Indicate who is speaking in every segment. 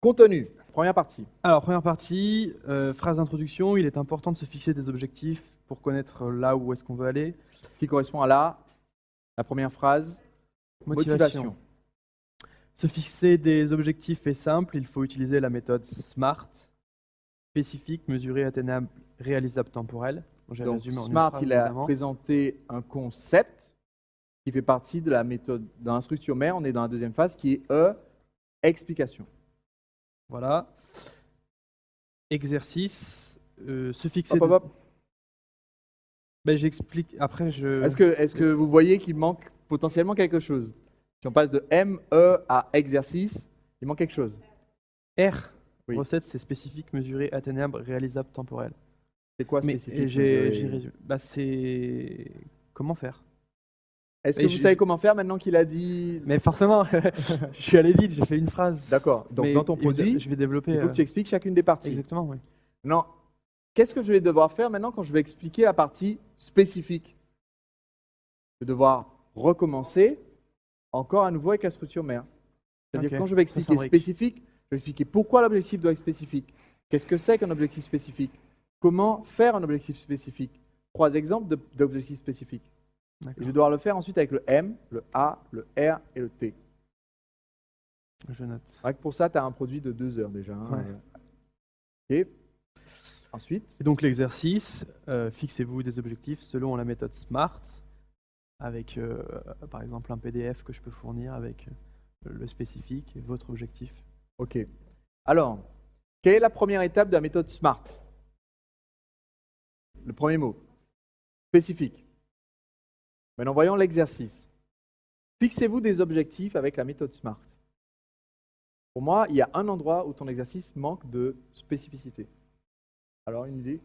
Speaker 1: Contenu, première partie.
Speaker 2: Alors, première partie, phrase d'introduction. Il est important de se fixer des objectifs pour connaître là où est-ce qu'on veut aller.
Speaker 1: Ce qui correspond à la première phrase, motivation.
Speaker 2: Se fixer des objectifs est simple. Il faut utiliser la méthode SMART. Spécifique, mesuré, atteignable, réalisable, temporel. Bon, j'ai
Speaker 1: Donc,
Speaker 2: résumé en une
Speaker 1: Smart,
Speaker 2: phrase,
Speaker 1: il a
Speaker 2: évidemment.
Speaker 1: présenté un concept qui fait partie de la méthode, dans la structure mère. On est dans la deuxième phase qui est explication.
Speaker 2: Voilà. Exercice, se fixer
Speaker 1: Hop, hop, hop.
Speaker 2: Ben, j'explique. Après,
Speaker 1: Est-ce que vous voyez qu'il manque potentiellement quelque chose? Si on passe de ME à exercice, il manque quelque chose.
Speaker 2: R,
Speaker 1: Oui.
Speaker 2: recette, c'est spécifique, mesuré, atteignable, réalisable, temporel.
Speaker 1: C'est quoi
Speaker 2: Mais
Speaker 1: spécifique?
Speaker 2: j'ai résumé. Bah, c'est comment faire.
Speaker 1: Est-ce
Speaker 2: Et
Speaker 1: que vous savez comment faire maintenant qu'il a dit?
Speaker 2: Mais forcément, je suis allé vite, j'ai fait une phrase.
Speaker 1: D'accord. Donc,
Speaker 2: Mais
Speaker 1: dans ton produit,
Speaker 2: je vais développer.
Speaker 1: il faut que tu expliques chacune des parties.
Speaker 2: Exactement, oui.
Speaker 1: Non. Qu'est-ce que je vais devoir faire maintenant quand je vais expliquer la partie spécifique? Je vais devoir recommencer encore à nouveau avec la structure mère. C'est-à-dire
Speaker 2: Ok,
Speaker 1: quand je vais
Speaker 2: ça
Speaker 1: expliquer
Speaker 2: s'imbrique.
Speaker 1: spécifique, je vais expliquer pourquoi l'objectif doit être spécifique. Qu'est-ce que c'est qu'un objectif spécifique? Comment faire un objectif spécifique? 3 exemples d'objectifs spécifiques. Et
Speaker 2: D'accord.
Speaker 1: je vais devoir le faire ensuite avec le M, le A, le R et le T.
Speaker 2: Je note.
Speaker 1: Rien que pour ça, tu as un produit de 2 heures déjà. Hein.
Speaker 2: Ouais.
Speaker 1: Ok. Ensuite,
Speaker 2: Et donc l'exercice, fixez-vous des objectifs selon la méthode SMART, avec par exemple un PDF que je peux fournir avec le spécifique et votre objectif.
Speaker 1: ok. Alors, quelle est la première étape de la méthode SMART? Le premier mot, spécifique. Maintenant, voyons l'exercice. Fixez-vous des objectifs avec la méthode SMART. Pour moi, il y a un endroit où ton exercice manque de spécificité. Alors, une idée?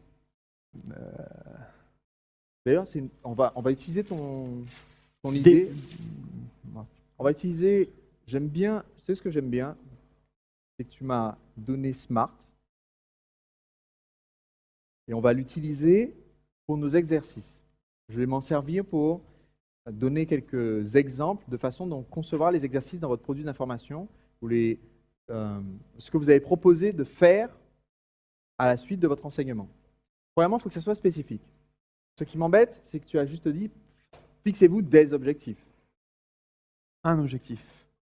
Speaker 1: D'ailleurs, on va utiliser ton idée. On va utiliser, j'aime bien, tu sais ce que j'aime bien? C'est que tu m'as donné SMART. Et on va l'utiliser pour nos exercices. Je vais m'en servir pour donner quelques exemples de façon dont concevoir les exercices dans votre produit d'information ou ce que vous avez proposé de faire à la suite de votre enseignement. Premièrement, il faut que ça soit spécifique. Ce qui m'embête, c'est que tu as juste dit, fixez-vous des objectifs.
Speaker 2: Un objectif.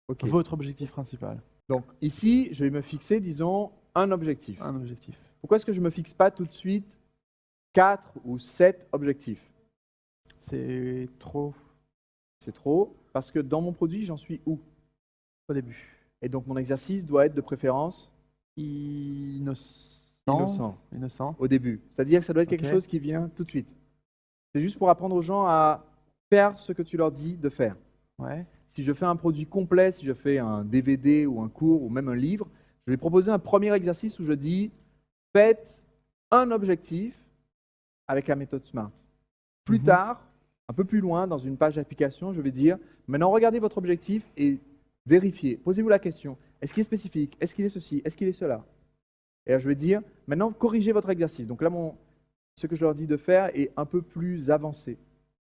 Speaker 1: Ok.
Speaker 2: Votre objectif principal.
Speaker 1: Donc ici, je vais me fixer, disons, un objectif.
Speaker 2: Un objectif.
Speaker 1: Pourquoi est-ce que je ne me fixe pas tout de suite 4 ou 7 objectifs?
Speaker 2: C'est trop
Speaker 1: C'est trop, parce que dans mon produit, j'en suis où?
Speaker 2: au début.
Speaker 1: Et donc mon exercice doit être de préférence
Speaker 2: Innocent.
Speaker 1: au début. C'est-à-dire que ça doit être quelque chose qui vient tout de suite. C'est juste pour apprendre aux gens à faire ce que tu leur dis de faire.
Speaker 2: Ouais.
Speaker 1: Si je fais un produit complet, si je fais un DVD ou un cours ou même un livre, je vais proposer un premier exercice où je dis faites un objectif avec la méthode SMART. Plus tard, un peu plus loin, dans une page d'application, je vais dire maintenant regardez votre objectif et vérifiez. Posez-vous la question, est-ce qu'il est spécifique? Est-ce qu'il est ceci? Est-ce qu'il est cela? Et là, je vais dire maintenant corrigez votre exercice. Donc là, ce que je leur dis de faire est un peu plus avancé.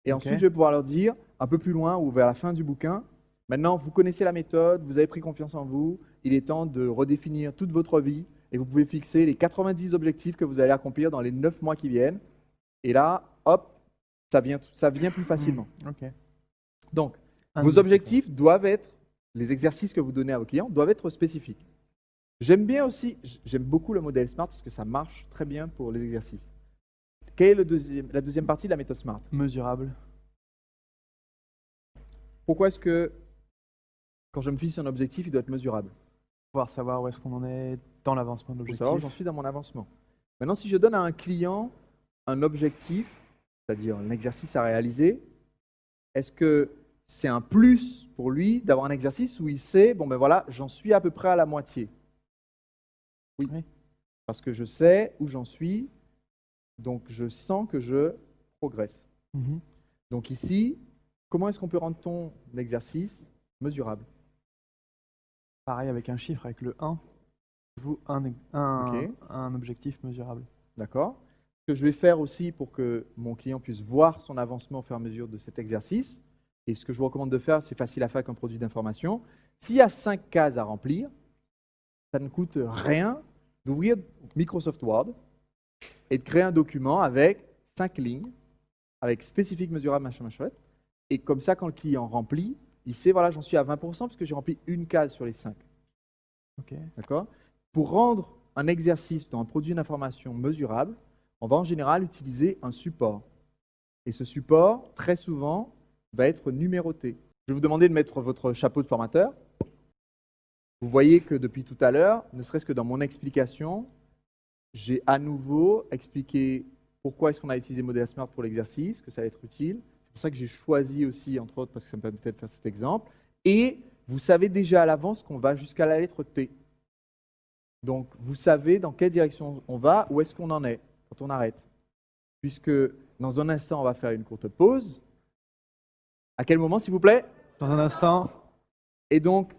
Speaker 1: Et ensuite, je vais pouvoir leur dire un peu plus loin ou vers la fin du bouquin, maintenant vous connaissez la méthode, vous avez pris confiance en vous, il est temps de redéfinir toute votre vie et vous pouvez fixer les 90 objectifs que vous allez accomplir dans les 9 mois qui viennent. Et là, hop, ça vient plus facilement.
Speaker 2: Ok.
Speaker 1: Donc,
Speaker 2: Un
Speaker 1: vos
Speaker 2: objectif.
Speaker 1: objectifs doivent être, les exercices que vous donnez à vos clients doivent être spécifiques. J'aime beaucoup le modèle SMART parce que ça marche très bien pour les exercices. Quelle est la deuxième partie de la méthode SMART?
Speaker 2: Mesurable.
Speaker 1: Pourquoi est-ce que quand je me fixe un objectif, il doit être mesurable?
Speaker 2: Pouvoir savoir où est-ce qu'on en est dans l'avancement de
Speaker 1: Pour
Speaker 2: l'objectif.
Speaker 1: savoir où j'en suis dans mon avancement. Maintenant, si je donne à un client un objectif, c'est-à-dire un exercice à réaliser, est-ce que c'est un plus pour lui d'avoir un exercice où il sait, bon ben voilà, j'en suis à peu près à la moitié? Oui. Parce que je sais où j'en suis, donc je sens que je progresse. Donc ici, comment est-ce qu'on peut rendre ton exercice mesurable?
Speaker 2: Pareil avec un chiffre, avec le 1. Vous, un objectif mesurable.
Speaker 1: D'accord. Ce que je vais faire aussi pour que mon client puisse voir son avancement au fur et à mesure de cet exercice, et ce que je vous recommande de faire, c'est facile à faire avec un produit d'information. S'il y a 5 cases à remplir, ça ne coûte rien d'ouvrir Microsoft Word et de créer un document avec 5 lignes, avec spécifique, mesurable, machin, chouette. Et comme ça, quand le client remplit, il sait, voilà, j'en suis à 20% parce que j'ai rempli une case sur les 5.
Speaker 2: Ok.
Speaker 1: D'accord? Pour rendre un exercice dans un produit d'information mesurable, on va en général utiliser un support. Et ce support, très souvent, va être numéroté. Je vais vous demander de mettre votre chapeau de formateur. Vous voyez que depuis tout à l'heure, ne serait-ce que dans mon explication, j'ai à nouveau expliqué pourquoi est-ce qu'on a utilisé Model Smart pour l'exercice, que ça va être utile. C'est pour ça que j'ai choisi aussi, entre autres, parce que ça me permettait de faire cet exemple. Et vous savez déjà à l'avance qu'on va jusqu'à la lettre T. Donc, vous savez dans quelle direction on va, où est-ce qu'on en est quand on arrête. Puisque dans un instant, on va faire une courte pause. À quel moment, s'il vous plaît?
Speaker 2: Dans un instant.
Speaker 1: Et donc,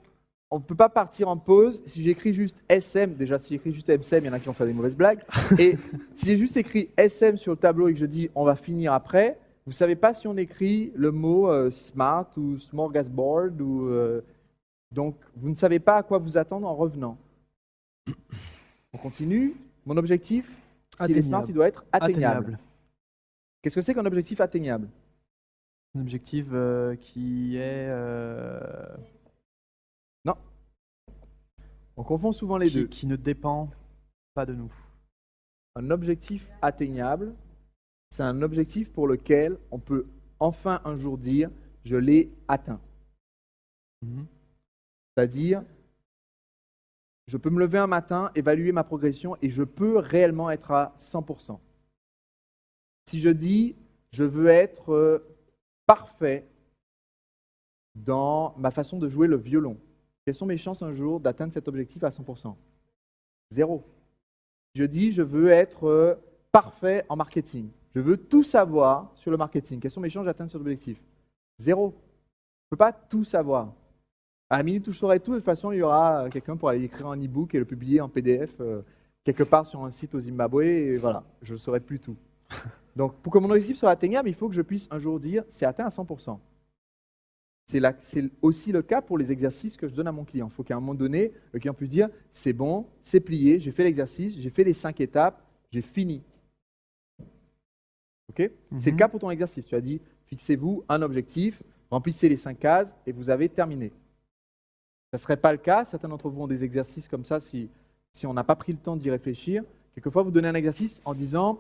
Speaker 1: on ne peut pas partir en pause. Si j'écris juste SM, déjà si j'écris juste SM, il y en a qui vont faire des mauvaises blagues. Et si j'ai juste écrit SM sur le tableau et que je dis on va finir après, vous ne savez pas si on écrit le mot smart ou smorgasbord. Donc, vous ne savez pas à quoi vous attendre en revenant. On continue. Mon objectif, s'il est smart, il doit être atteignable. Qu'est-ce que c'est qu'un objectif atteignable?
Speaker 2: Un objectif qui est...
Speaker 1: Non. On confond souvent les deux.
Speaker 2: Qui ne dépend pas de nous.
Speaker 1: Un objectif atteignable, c'est un objectif pour lequel on peut enfin un jour dire « je l'ai atteint ». C'est-à-dire, je peux me lever un matin, évaluer ma progression et je peux réellement être à 100%. Si je dis « je veux être parfait dans ma façon de jouer le violon », quelles sont mes chances un jour d'atteindre cet objectif à 100%? 0. Je dis, je veux être parfait en marketing. Je veux tout savoir sur le marketing. Quelles sont mes chances d'atteindre cet objectif? 0. Je ne peux pas tout savoir. À la minute où je saurai tout, de toute façon, il y aura quelqu'un pour aller écrire un e-book et le publier en PDF quelque part sur un site au Zimbabwe. Et voilà, je ne saurai plus tout. Donc, pour que mon objectif soit atteignable, il faut que je puisse un jour dire, c'est atteint à 100%. C'est aussi le cas pour les exercices que je donne à mon client. Il faut qu'à un moment donné, le client puisse dire « c'est bon, c'est plié, j'ai fait l'exercice, j'ai fait les 5 étapes, j'ai fini ». Okay? C'est le cas pour ton exercice. Tu as dit « fixez-vous un objectif, remplissez les 5 cases et vous avez terminé ». Ça ne serait pas le cas. Certains d'entre vous ont des exercices comme ça si on n'a pas pris le temps d'y réfléchir. Quelquefois, vous donnez un exercice en disant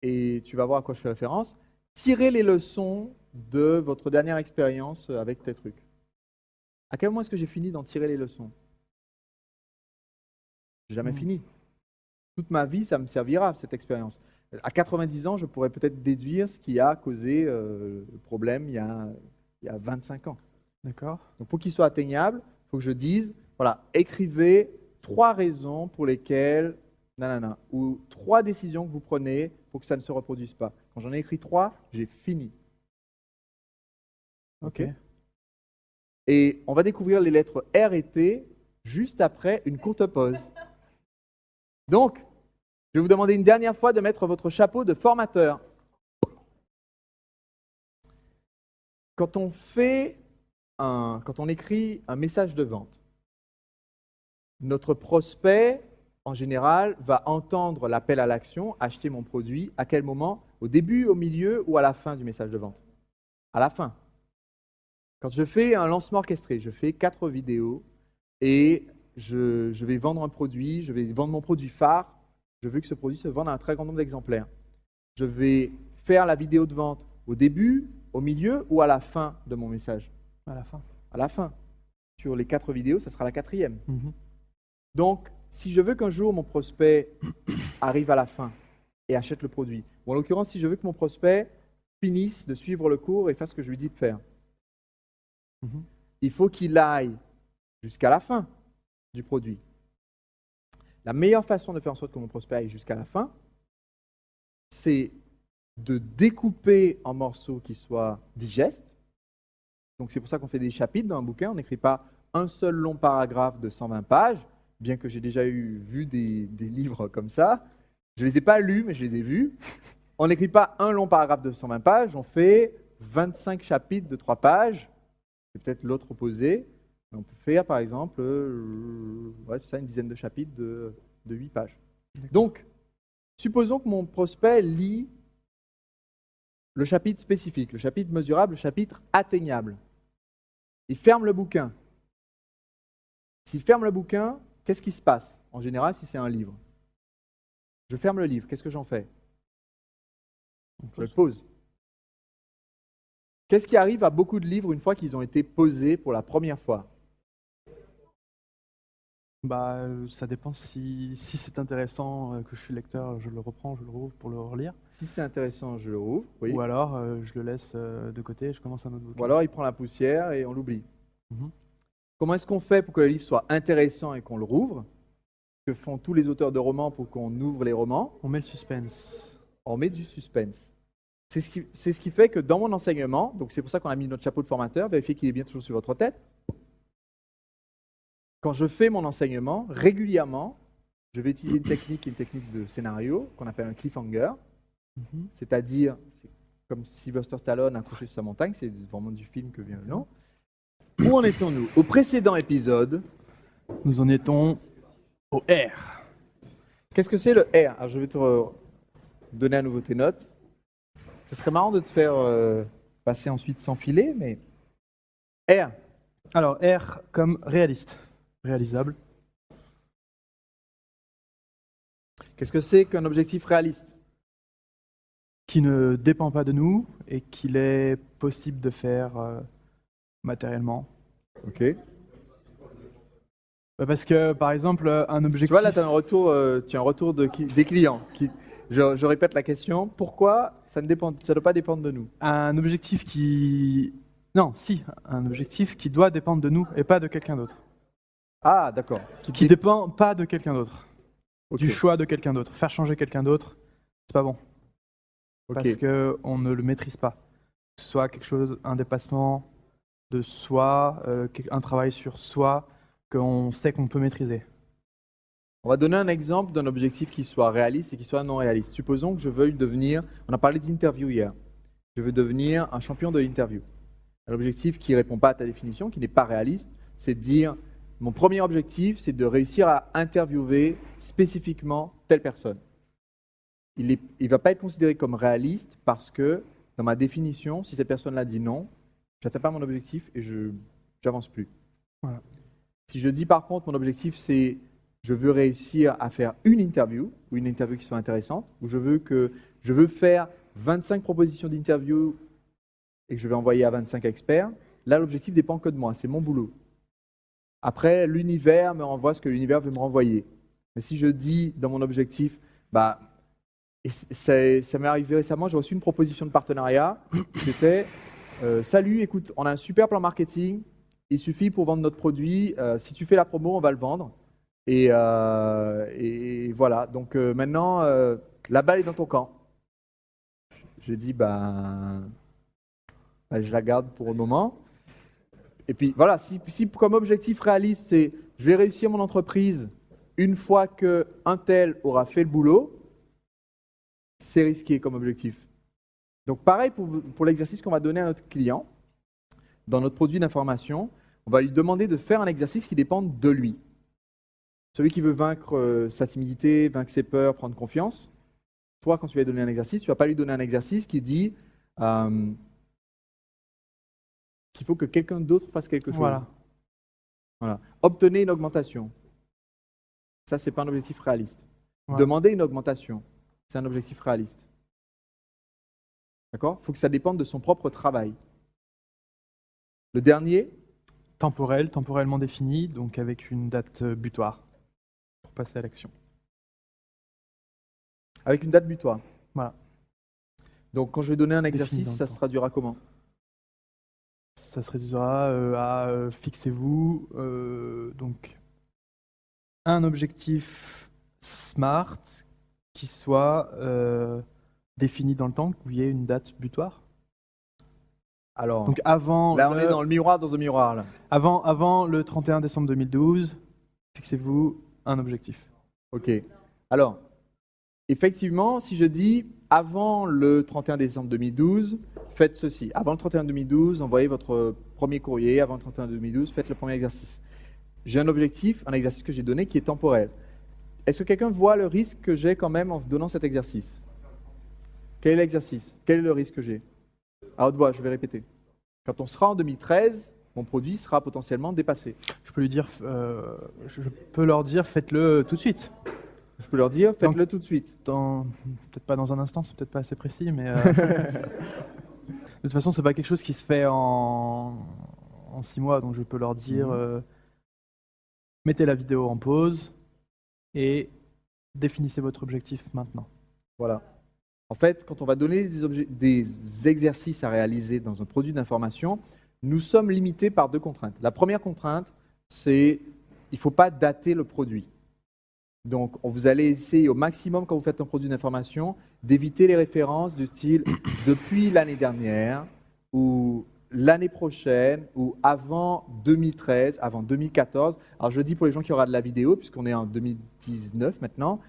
Speaker 1: et tu vas voir à quoi je fais référence, tirez les leçons de votre dernière expérience avec tes trucs. À quel moment est-ce que j'ai fini d'en tirer les leçons? J'ai jamais fini. Toute ma vie, ça me servira, cette expérience. À 90 ans, je pourrais peut-être déduire ce qui a causé le problème il y a 25 ans.
Speaker 2: D'accord.
Speaker 1: Donc pour qu'il soit atteignable, il faut que je dise, voilà, écrivez 3 raisons pour lesquelles, ou 3 décisions que vous prenez pour que ça ne se reproduise pas. Quand j'en ai écrit 3, j'ai fini. OK. Et on va découvrir les lettres R et T juste après une courte pause. Donc, je vais vous demander une dernière fois de mettre votre chapeau de formateur. Quand on écrit un message de vente, notre prospect, en général, va entendre l'appel à l'action, acheter mon produit, à quel moment? Au début, au milieu ou à la fin du message de vente? À la fin. Quand je fais un lancement orchestré, je fais 4 vidéos et je vais vendre un produit, je vais vendre mon produit phare, je veux que ce produit se vende à un très grand nombre d'exemplaires. Je vais faire la vidéo de vente au début, au milieu ou à la fin de mon message?
Speaker 2: À la fin.
Speaker 1: À la fin. Sur les 4 vidéos, ça sera la 4e. Donc, si je veux qu'un jour mon prospect arrive à la fin et achète le produit, ou en l'occurrence, si je veux que mon prospect finisse de suivre le cours et fasse ce que je lui dis de faire, il faut qu'il aille jusqu'à la fin du produit. La meilleure façon de faire en sorte que mon prospect aille jusqu'à la fin, c'est de découper en morceaux qui soient digestes. Donc c'est pour ça qu'on fait des chapitres dans un bouquin. On n'écrit pas un seul long paragraphe de 120 pages, bien que j'ai déjà vu des livres comme ça. Je ne les ai pas lus, mais je les ai vus. On n'écrit pas un long paragraphe de 120 pages, on fait 25 chapitres de 3 pages. C'est peut-être l'autre opposé. On peut faire, par exemple, ouais, c'est ça, une dizaine de chapitres de 8 pages. Donc, supposons que mon prospect lit le chapitre spécifique, le chapitre mesurable, le chapitre atteignable. Il ferme le bouquin. S'il ferme le bouquin, qu'est-ce qui se passe? En général, si c'est un livre. Je ferme le livre, qu'est-ce que j'en fais? Je le pose. Qu'est-ce qui arrive à beaucoup de livres une fois qu'ils ont été posés pour la première fois?
Speaker 2: Bah, ça dépend si c'est intéressant, que je suis lecteur, je le reprends, je le rouvre pour le relire.
Speaker 1: Si c'est intéressant, je le rouvre. Oui.
Speaker 2: Ou alors, je le laisse de côté et je commence un autre bouquin.
Speaker 1: Ou alors il prend la poussière et on l'oublie.
Speaker 2: Mhm.
Speaker 1: Comment est-ce qu'on fait pour que le livre soit intéressant et qu'on le rouvre? Que font tous les auteurs de romans pour qu'on ouvre les romans?
Speaker 2: On met le suspense.
Speaker 1: On met du suspense. C'est ce qui fait que dans mon enseignement, donc c'est pour ça qu'on a mis notre chapeau de formateur, vérifiez qu'il est bien toujours sur votre tête. Quand je fais mon enseignement, régulièrement, je vais utiliser une technique de scénario qu'on appelle un cliffhanger.
Speaker 2: Mhm.
Speaker 1: C'est-à-dire, c'est comme Sylvester Stallone accroché sur sa montagne, c'est vraiment du film que vient le nom. Où en étions-nous? Au précédent épisode,
Speaker 2: Nous en étions au R.
Speaker 1: qu'est-ce que c'est le R? Alors, je vais te donner à nouveau tes notes. Ce serait marrant de te faire passer ensuite sans filet, mais R.
Speaker 2: Alors, R comme réaliste. Réalisable.
Speaker 1: Qu'est-ce que c'est qu'un objectif réaliste?
Speaker 2: Qui ne dépend pas de nous et qu'il est possible de faire matériellement.
Speaker 1: Ok.
Speaker 2: Bah, parce que, par exemple, un objectif...
Speaker 1: Tu vois, là, tu as un retour des clients. Je répète la question. Pourquoi ça ne doit pas dépendre de nous?
Speaker 2: Un objectif qui... Non, si, un objectif qui doit dépendre de nous et pas de quelqu'un d'autre.
Speaker 1: Ah, d'accord.
Speaker 2: Qui dépend pas de quelqu'un d'autre.
Speaker 1: Ok.
Speaker 2: Du choix de quelqu'un d'autre. Faire changer quelqu'un d'autre, c'est pas bon.
Speaker 1: Ok.
Speaker 2: Parce qu'on ne le maîtrise pas. Que ce soit quelque chose, un dépassement de soi, un travail sur soi, qu'on sait qu'on peut maîtriser.
Speaker 1: On va donner un exemple d'un objectif qui soit réaliste et qui soit non réaliste. Supposons que je veuille devenir, on a parlé d'interview hier, je veux devenir un champion de l'interview. Un objectif qui ne répond pas à ta définition, qui n'est pas réaliste, c'est de dire, mon premier objectif, c'est de réussir à interviewer spécifiquement telle personne. Il ne va pas être considéré comme réaliste parce que, dans ma définition, si cette personne-là dit non, je n'atteins pas mon objectif et je n'avance plus.
Speaker 2: Voilà.
Speaker 1: Si je dis par contre, mon objectif, c'est je veux réussir à faire une interview, ou une interview qui soit intéressante, ou je veux faire 25 propositions d'interview et que je vais envoyer à 25 experts, là, l'objectif dépend que de moi, c'est mon boulot. Après, l'univers me renvoie ce que l'univers veut me renvoyer. Mais si je dis dans mon objectif, bah, ça m'est arrivé récemment, j'ai reçu une proposition de partenariat, c'était salut, écoute, on a un super plan marketing, il suffit pour vendre notre produit, si tu fais la promo, on va le vendre. Et voilà, donc maintenant, la balle est dans ton camp. J'ai dit, ben, je la garde pour le moment. Et puis voilà, si comme objectif réaliste, c'est je vais réussir mon entreprise une fois qu'un tel aura fait le boulot, c'est risqué comme objectif. Donc pareil pour l'exercice qu'on va donner à notre client, dans notre produit d'information, on va lui demander de faire un exercice qui dépende de lui. Celui qui veut vaincre sa timidité, vaincre ses peurs, prendre confiance, toi, quand tu vas lui donner un exercice, tu ne vas pas lui donner un exercice qui dit qu'il faut que quelqu'un d'autre fasse quelque chose. Voilà. Obtenez une augmentation. Ça, ce n'est pas un objectif réaliste.
Speaker 2: Ouais.
Speaker 1: Demandez une augmentation. C'est un objectif réaliste. D'accord? Il faut que ça dépende de son propre travail. Le dernier,
Speaker 2: Temporellement défini, donc avec une date butoir pour passer à l'action.
Speaker 1: avec une date butoir.
Speaker 2: Voilà.
Speaker 1: Donc, quand je vais donner un
Speaker 2: Défini
Speaker 1: exercice,
Speaker 2: dans le
Speaker 1: ça
Speaker 2: temps.
Speaker 1: se traduira comment?
Speaker 2: Ça se réduira à fixez-vous donc un objectif SMART qui soit défini dans le temps, où il y ait une date butoir.
Speaker 1: Alors,
Speaker 2: Donc avant
Speaker 1: là, on est dans le miroir dans un miroir. Là.
Speaker 2: avant le 31 décembre 2012, fixez-vous un objectif.
Speaker 1: Ok. Alors, effectivement, si je dis avant le 31 décembre 2012, faites ceci. Avant le 31 2012, envoyez votre premier courrier. Avant le 31 2012, faites le premier exercice. J'ai un objectif, un exercice que j'ai donné qui est temporel. Est-ce que quelqu'un voit le risque que j'ai quand même en donnant cet exercice? Quel est l'exercice? Quel est le risque que j'ai? À haute voix, je vais répéter. Quand on sera en 2013, mon produit sera potentiellement dépassé.
Speaker 2: Je peux lui dire, je peux leur dire, faites-le tout de suite.
Speaker 1: Je peux leur dire, faites-le tout de suite.
Speaker 2: Peut-être pas dans un instant, c'est peut-être pas assez précis, mais de toute façon, c'est pas quelque chose qui se fait en 6 mois, donc je peux leur dire, mettez la vidéo en pause et définissez votre objectif maintenant.
Speaker 1: Voilà. En fait, quand on va donner des exercices à réaliser dans un produit d'information, nous sommes limités par 2 contraintes. La première contrainte, c'est il ne faut pas dater le produit. Donc, vous allez essayer au maximum, quand vous faites un produit d'information, d'éviter les références du style « depuis l'année dernière » ou « l'année prochaine » ou « avant 2013 »,« avant 2014 ». Alors, je le dis pour les gens qui auront de la vidéo, puisqu'on est en 2019 maintenant.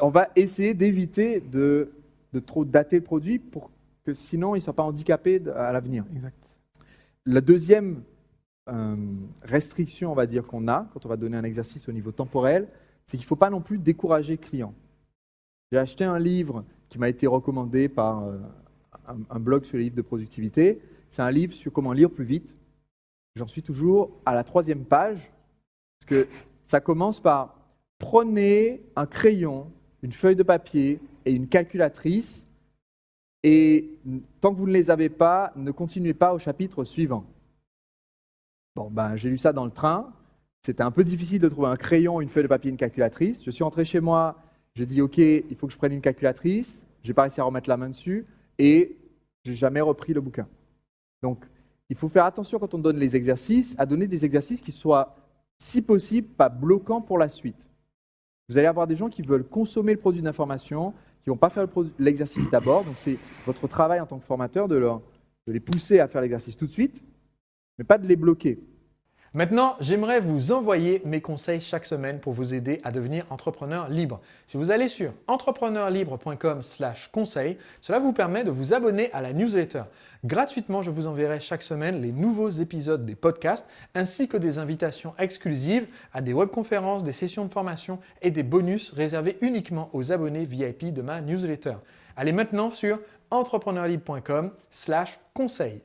Speaker 1: On va essayer d'éviter de trop dater le produit pour que sinon il ne soit pas handicapé à l'avenir.
Speaker 2: Exact.
Speaker 1: La deuxième restriction, on va dire, qu'on a quand on va donner un exercice au niveau temporel, c'est qu'il ne faut pas non plus décourager le client. J'ai acheté un livre qui m'a été recommandé par un blog sur les livres de productivité. C'est un livre sur comment lire plus vite. J'en suis toujours à la 3e page, parce que ça commence par « Prenez un crayon, une feuille de papier et une calculatrice, et tant que vous ne les avez pas, ne continuez pas au chapitre suivant. » Bon, ben, j'ai lu ça dans le train. C'était un peu difficile de trouver un crayon, une feuille de papier, une calculatrice. Je suis rentré chez moi, j'ai dit « Ok, il faut que je prenne une calculatrice ». Je n'ai pas réussi à remettre la main dessus et je n'ai jamais repris le bouquin. Donc, il faut faire attention quand on donne les exercices, à donner des exercices qui soient, si possible, pas bloquants pour la suite. Vous allez avoir des gens qui veulent consommer le produit d'information, qui ne vont pas faire l'exercice d'abord. Donc, c'est votre travail en tant que formateur de les pousser à faire l'exercice tout de suite, mais pas de les bloquer.
Speaker 3: Maintenant, j'aimerais vous envoyer mes conseils chaque semaine pour vous aider à devenir entrepreneur libre. Si vous allez sur entrepreneurlibre.com/conseil, cela vous permet de vous abonner à la newsletter. Gratuitement, je vous enverrai chaque semaine les nouveaux épisodes des podcasts ainsi que des invitations exclusives à des webconférences, des sessions de formation et des bonus réservés uniquement aux abonnés VIP de ma newsletter. Allez maintenant sur entrepreneurlibre.com/conseil.